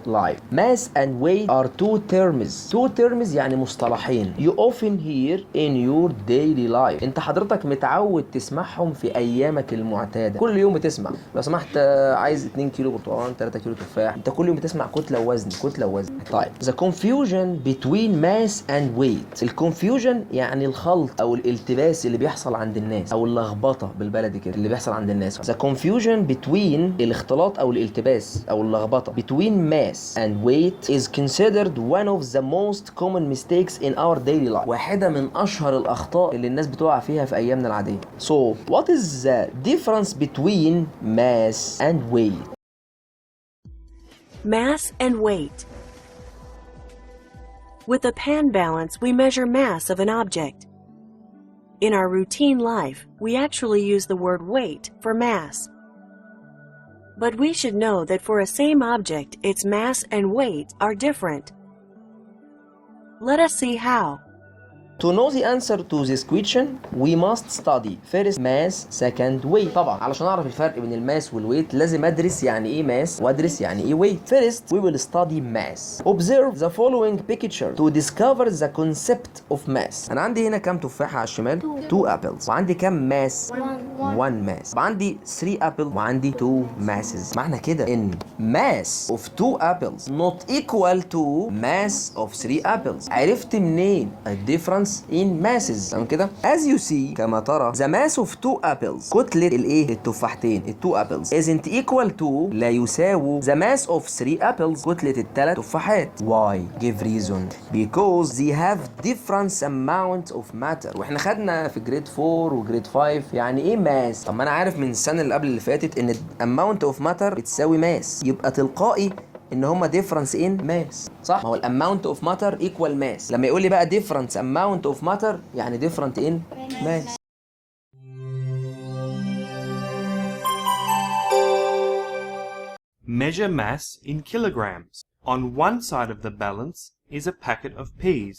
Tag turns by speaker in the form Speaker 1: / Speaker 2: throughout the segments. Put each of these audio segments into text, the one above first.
Speaker 1: life. Mass and weight are two terms. Two terms يعني مصطلحين. You often hear in your daily life. انت حضرتك متعود تسمعهم في ايامك المعتاده. كل يوم بتسمع لو سمحت عايز 2 كيلو برتقال 3 كيلو تفاح. انت كل يوم بتسمع كتله ووزن كتله ووزن. طيب the confusion between mass and weight. الكونفيوجن يعني الخلط او الالتباس اللي بيحصل عند الناس او اللخبطه بالبلدي كده اللي بيحصل عند الناس. the confusion between الاختلاط او الالتباس او اللخبطه between mass and weight is considered one of the most common mistakes in our daily life. واحده من اشهر الاخطاء اللي الناس بتقع فيها في ايامنا العاديه. So what is the difference between mass and weight?
Speaker 2: Mass and weight. With a pan balance, we measure mass of an object. In our routine life, we actually use the word weight for mass. But we should know that for a same object, its mass and weight are different. Let us see how.
Speaker 1: To know the answer to this question, we must study first mass, second weight. طبعا علشان اعرف الفرق بين الماس والويت لازم ادرس يعني ايه ماس وادرس يعني ايه weight. First, we will study mass. Observe the following picture to discover the concept of mass. انا عندي هنا كام تفاحة على الشمال؟ 2 apples. وعندي كام ماس؟ 1 mass. وعندي 3 apples وعندي 2 masses. معنى كده ان mass of 2 apples not equal to mass of 3 apples. عرفت منين الديفرنس in masses؟ تمام كده؟ as you see كما ترى the mass of 2 apples كتلة الايه؟ التفاحتين ال 2 apples isn't equal to لا يساوي the mass of 3 apples كتلة الثلاث تفاحات. why؟ give reason because they have different amount of matter. واحنا خدنا في جريد 4 وجريد 5 يعني ايه ماس. طب ما انا عارف من السنة اللي قبل اللي فاتت ان amount of matter بتساوي ماس، يبقى تلقائي ان هما difference in mass. صح؟ ما هو amount of matter equal mass. لما يقول لي بقى difference amount of matter يعني different in mass.
Speaker 3: Measure mass in kilograms. On one side of the balance is a packet of peas.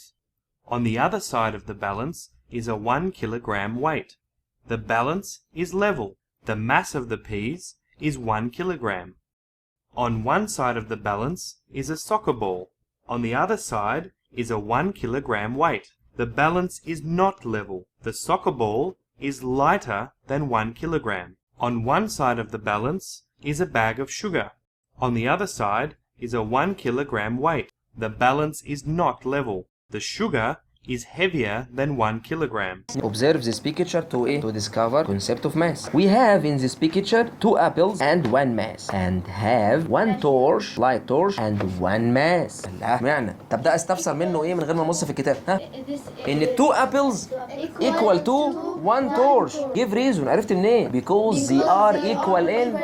Speaker 3: On the other side of the balance is a 1 kilogram weight. The balance is level. The mass of the peas is 1 kilogram. On one side of the balance is a soccer ball. On the other side is a 1 kilogram weight. The balance is not level. The soccer ball is lighter than 1 kilogram. On one side of the balance is a bag of sugar. On the other side is a 1 kilogram weight. The balance is not level. The sugar is heavier than 1 kilogram.
Speaker 1: Observe this picture to discover concept of mass. We have in this picture 2 apples and 1 mass and have 1 torch, light torch and 1 mass. لا معنى. طب ده استفسر منه ايه من غير ما نبص في الكتاب؟ ها؟ ان 2 apples equal to 1 torch. Give reason. عرفت منين؟ Because they are equal in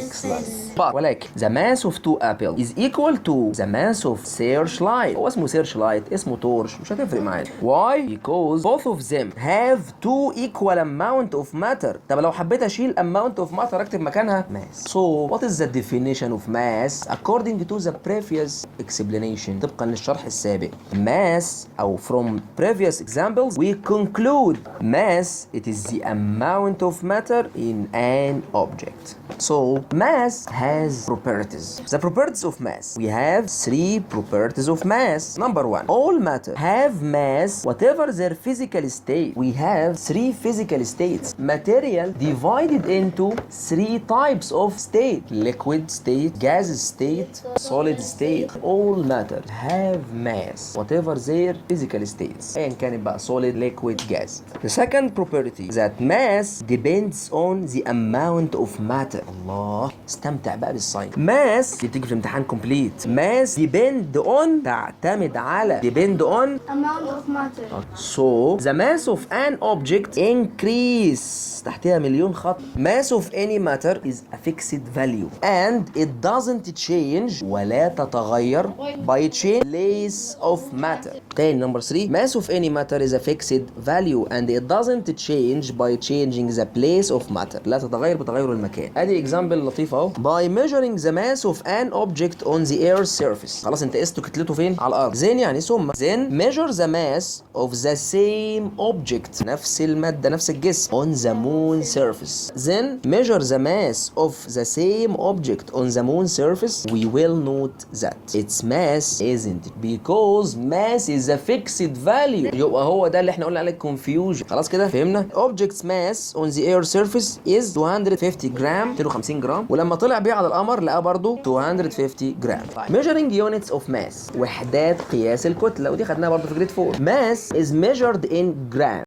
Speaker 1: excellent. ولكن the mass of 2 apples is equal to the mass of searchlight. هو اسمه searchlight اسمه torch مش هتفرق معايا. Why? Because both of them have 2 equal amount of matter. طب لو حبيت اشيل amount of matter اكتب مكانها mass. So what is the definition of mass according to the previous explanation؟ طبقا للشرح السابق. Mass أو from previous examples we conclude mass it is the amount of matter in an object. So mass has properties. The properties of mass. We have 3 properties of mass. Number 1. All matter have mass whatever their physical state. We have 3 physical states. Material divided into 3 types of state. Liquid state, gas state, solid state. All matter have mass whatever their physical states. أيا كانت بقى solid, liquid, gas. The second property that mass depends on the amount of matter. الله استمتع بقى بالساين. Mass دي بتيجي في امتحان complete. Mass depend on تعتمد على depend on
Speaker 4: amount of matter.
Speaker 1: So the mass of an object increase تحتها مليون خط. Mass of any matter is a fixed value and it doesn't change ولا تتغير by change place of matter. تاني number 3. Mass of any matter is a fixed value and it doesn't change by changing the place of matter. لا تتغير بتغير المكان. ادي example لطيف اهو. By by measuring the mass of an object on the Earth's surface. خلاص انت قسته كتلته فين؟ على الارض. then يعني ثم then measure the mass of the same object نفس المادة نفس الجسم on the moon surface. then measure the mass of the same object on the moon surface. We will note that its mass isn't because mass is a fixed value. يبقى هو ده اللي احنا قلنا عليه confusion. خلاص كده فهمنا. object's mass on the Earth's surface is 250 جرام 250 جرام ولما طلع بيه على القمر لقى برضه 250 جرام. measuring units of mass وحدات قياس الكتلة ودي خدناها برضه في جريد 4. mass is measured in grams.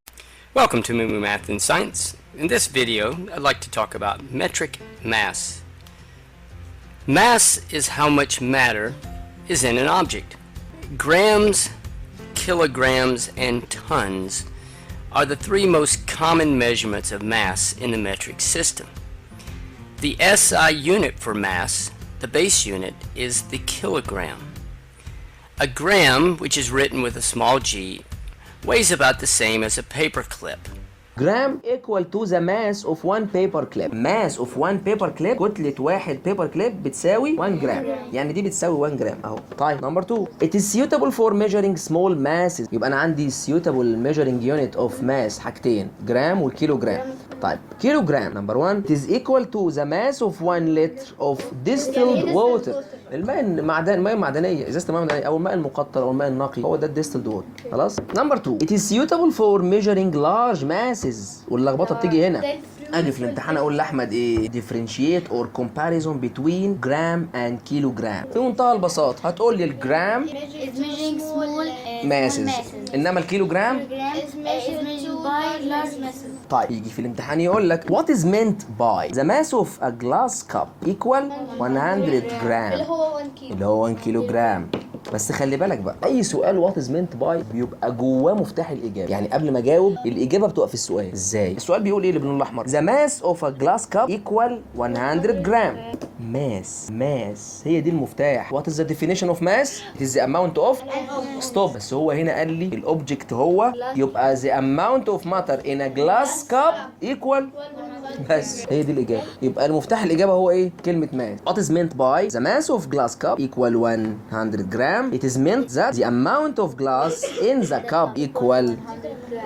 Speaker 4: Welcome to Moo Math and Science. In this video, I'd like to talk about metric mass. Mass is how much matter is in an object. Grams, kilograms, and tons are the three most common measurements of mass in the metric system. The SI unit for mass, the base unit, is the kilogram. A gram, which is written with a small g, weighs about the same as a paper clip.
Speaker 1: gram equal to the mass of one paper clip. mass of one paper clip كتلة واحد paper clip بتساوي 1 جرام. يعني دي بتساوي 1 جرام اهو. طيب نمبر 2 it is suitable for measuring small masses. يبقى انا عندي suitable measuring unit of mass حاجتين جرام والكيلو جرام. طيب كيلو جرام نمبر 1 it is equal to the mass of 1 liter of distilled water. الماء المعدنية ازازة الماء المعدنية او الماء المقطر او الماء النقي هو ده distilled water. خلاص نمبر 2 it is suitable for measuring large masses. واللخبطه بتيجي هنا. اجي في الامتحان اقول لاحمد ايه differentiate or comparison between gram and kilogram. في منتهى البساطه هتقول لي الجرام
Speaker 5: is measuring small
Speaker 1: masses انما الكيلوجرام
Speaker 5: is measured by large masses.
Speaker 1: طيب يجي في الامتحان يقول لك what is meant by the mass of a glass cup equal 100 جرام اللي هو 1 كيلو جرام. بس خلي بالك بقى اي سؤال وات از مينت باي بيبقى جواه مفتاح الاجابه. يعني قبل ما اجاوب الاجابه بتبقى في السؤال. ازاي السؤال بيقول ايه اللي باللون الاحمر؟ the mass of a glass cup equal 100 جرام. mass هي دي المفتاح. what is the definition of mass? it is the amount of stop. بس هو هنا قال لي الاوبجكت هو يبقى the amount of matter in a glass cup equal بس هي دي الاجابه. يبقى المفتاح الاجابه هو ايه؟ كلمه mass. what is meant by the mass of glass cup equal 100 جرام. it is meant that the amount of glass in the cup equal.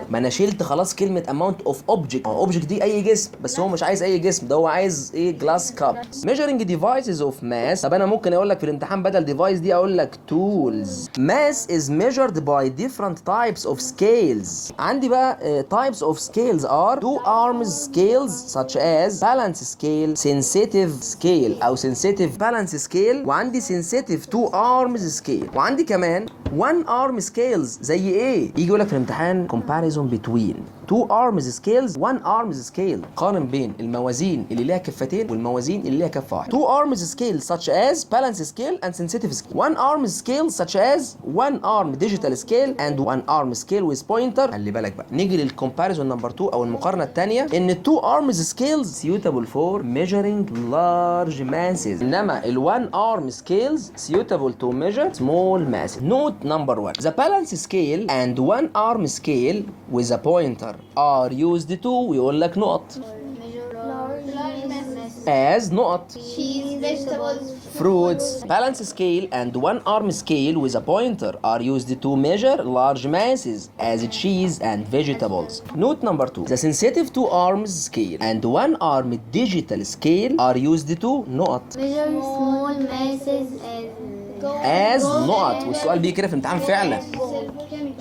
Speaker 1: ما انا شلت خلاص كلمه amount of object. object دي اي جسم بس هو مش عايز اي جسم ده هو عايز ايه؟ glass cup. measuring devices of mass. طب انا ممكن اقول لك في الامتحان بدل device دي اقول لك tools. mass is measured by different types of scales. عندي بقى types of scales are two arms scales such as balance scale, sensitive scale او sensitive balance scale وعندي sensitive two arms scale وعندي كمان one arm scales. زي ايه؟ يجي يقول لك في الامتحان comparison between two arms scales one arms scale. قارن بين الموازين اللي ليها كفتين والموازين اللي ليها كفه واحده. two arms scale such as balance scale and sensitive scale. one arm scale such as one arm digital scale and one arm scale with pointer. خلي بالك بقى نيجي للكومباريزون نمبر 2 او المقارنه الثانيه ان two arms scales suitable for measuring large masses انما ال one arm scales suitable to measure small masses. note number 1 the balance scale and one arm scale with a pointer are used to ويقول لك نقط as نقط
Speaker 5: cheese, vegetables,
Speaker 1: fruits. balance scale and one arm scale with a pointer are used to measure large masses as cheese and vegetables. note number 2 the sensitive two arms scale and one arm digital scale are used to نقط
Speaker 5: measure small masses
Speaker 1: as نقط. والسؤال بيجي كده في الامتحان فعلا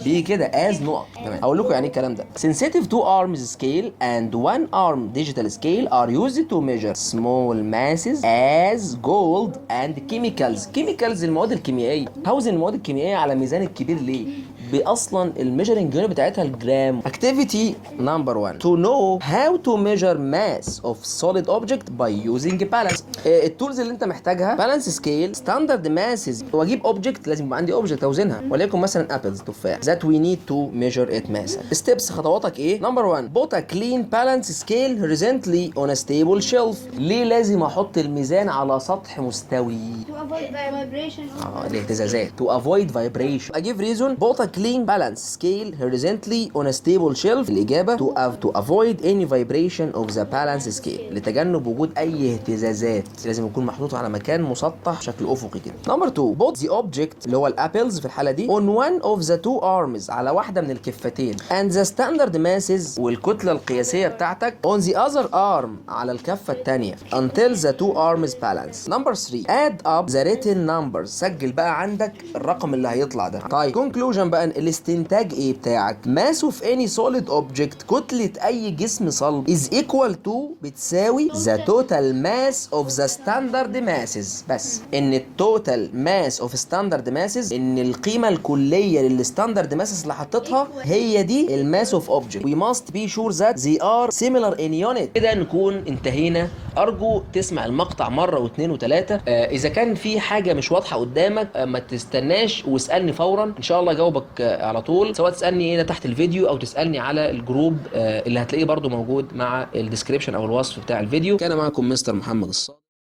Speaker 1: بيجي كده as نقط. تمام هقول لكم يعني ايه الكلام ده. sensitive two arms scale and one arm digital scale are used to measure small masses as gold and chemicals. chemicals المواد الكيميائيه. هوزن المواد الكيميائيه على ميزان الكبير ليه؟ باصلا الميجرنج يونت بتاعتها الجرام. activity number 1 to know how to measure mass of solid object by using balance. التولز اللي انت محتاجها balance scale standard masses. واجيب object لازم يبقى عندي object اوزنها وليكن مثلا apples تفاح that we need to measure it mass. steps خطواتك ايه؟ number 1 put a clean balance scale horizontally on a stable shelf. ليه لازم احط الميزان على سطح مستوي؟
Speaker 5: to avoid vibration.
Speaker 1: الاهتزازات to avoid vibration. اجيب reason put a clean balance scale horizontally on a stable shelf. الإجابة to avoid any vibration of the balance scale، لتجنب وجود أي اهتزازات، لازم يكون محطوط على مكان مسطح بشكل أفقي كده. نمبر 2 put the object اللي هو الابلز في الحالة دي on one of the two arms، على واحدة من الكفتين، and the standard masses والكتلة القياسية بتاعتك on the other arm على الكفة التانية until the two arms balance. نمبر 3 add up the written numbers، سجل بقى عندك الرقم اللي هيطلع ده. طيب conclusion بقى، الاستنتاج ايه بتاعك؟ mass of any solid object، كتلة اي جسم صلب is equal to، بتساوي the total mass of the standard masses. بس ان التوتال ماس اوف ستاندرد ماسز، ان القيمة الكلية للستاندرد ماسز اللي حطيتها هي دي الماس اوف اوبجكت. we must be sure that they are similar in unit. كده نكون انتهينا. ارجو تسمع المقطع مرة واثنين وثلاثة. اذا كان في حاجة مش واضحة قدامك ما تستناش واسألني فورا، ان شاء الله اجاوبك على طول، سواء تسألني هنا تحت الفيديو او تسألني على الجروب اللي هتلاقيه برضو موجود مع الديسكريبشن او الوصف بتاع الفيديو. كان معكم مستر محمد الصادق.